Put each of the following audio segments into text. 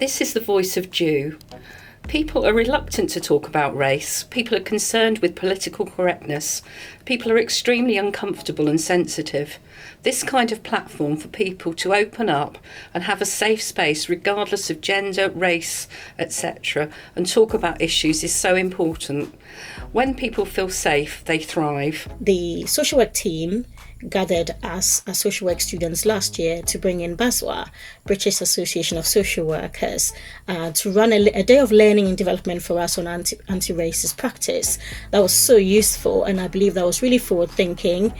This is the voice of Jew. People are reluctant to talk about race. People are concerned with political correctness. People are extremely uncomfortable and sensitive. This kind of platform for people to open up and have a safe space regardless of gender, race, etc., and talk about issues is so important. When people feel safe, they thrive. The social work team gathered as social work students last year to bring in BASWA, British Association of Social Workers, to run a day of learning and development for us on anti-racist practice. That was so useful, and I believe that was really forward-thinking,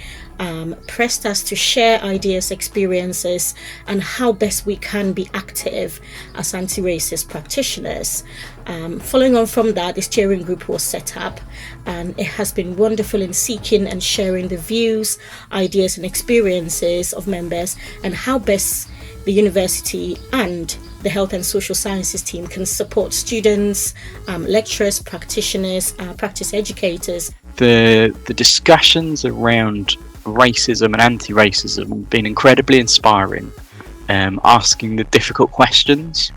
pressed us to share ideas, experiences, and how best we can be active as anti-racist practitioners. Following on from that, the steering group was set up, and it has been wonderful in seeking and sharing the views, ideas and experiences of members, and how best the university and the health and social sciences team can support students, lecturers, practitioners, practice educators. The discussions around racism and anti-racism have been incredibly inspiring, asking the difficult questions,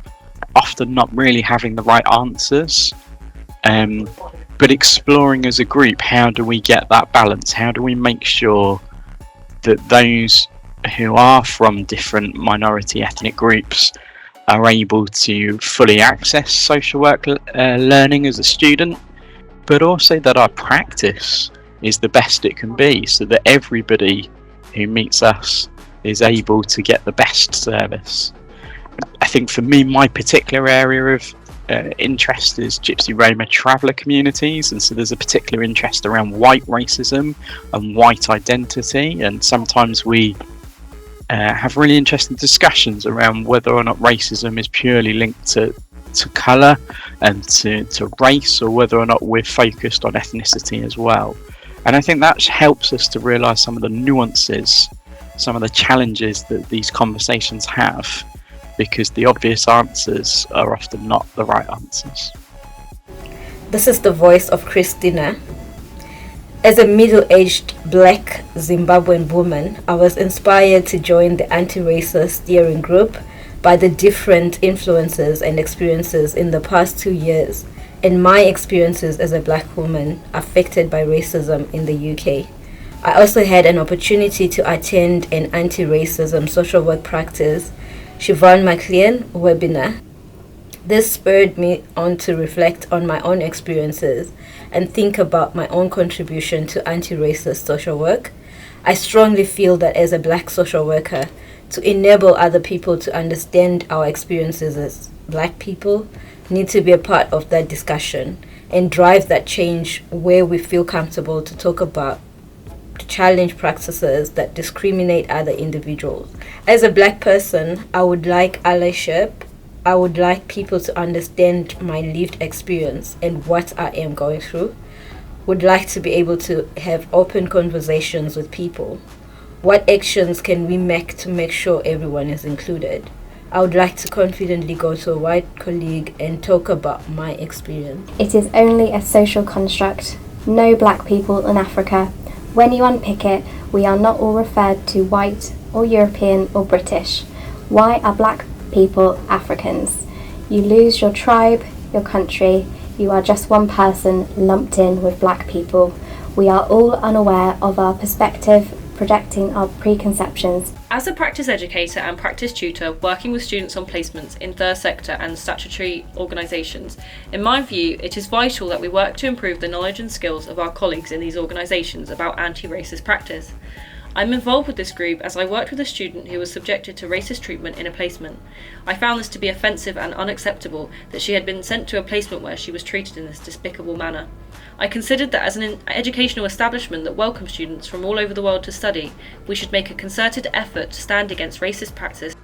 often not really having the right answers, but exploring as a group, how do we get that balance? How do we make sure that those who are from different minority ethnic groups are able to fully access social work learning as a student, but also that our practice is the best it can be, so that everybody who meets us is able to get the best service. I think for me, my particular area of interest is Gypsy Roma traveller communities, and so there's a particular interest around white racism and white identity, and sometimes we have really interesting discussions around whether or not racism is purely linked to colour and to race, or whether or not we're focused on ethnicity as well. And I think that helps us to realise some of the nuances, some of the challenges that these conversations have, because the obvious answers are often not the right answers. This is the voice of Christina. As a middle-aged black Zimbabwean woman, I was inspired to join the anti-racist steering group by the different influences and experiences in the past 2 years, and my experiences as a black woman affected by racism in the UK. I also had an opportunity to attend an anti-racism social work practice Siobhan McLean webinar. This spurred me on to reflect on my own experiences and think about my own contribution to anti-racist social work. I strongly feel that as a black social worker, to enable other people to understand our experiences as black people, need to be a part of that discussion and drive that change where we feel comfortable to talk about, to challenge practices that discriminate other individuals. As a black person, I would like allyship. I would like people to understand my lived experience and what I am going through. Would like to be able to have open conversations with people. What actions can we make to make sure everyone is included? I would like to confidently go to a white colleague and talk about my experience. It is only a social construct. No black people in Africa. When you unpick it, we are not all referred to white or European or British. Why are black people Africans? You lose your tribe, your country. You are just one person lumped in with black people. We are all unaware of our perspective, projecting our preconceptions. As a practice educator and practice tutor working with students on placements in third sector and statutory organisations, in my view it is vital that we work to improve the knowledge and skills of our colleagues in these organisations about anti-racist practice. I'm involved with this group as I worked with a student who was subjected to racist treatment in a placement. I found this to be offensive and unacceptable that she had been sent to a placement where she was treated in this despicable manner. I considered that as an educational establishment that welcomes students from all over the world to study, we should make a concerted effort to stand against racist practice.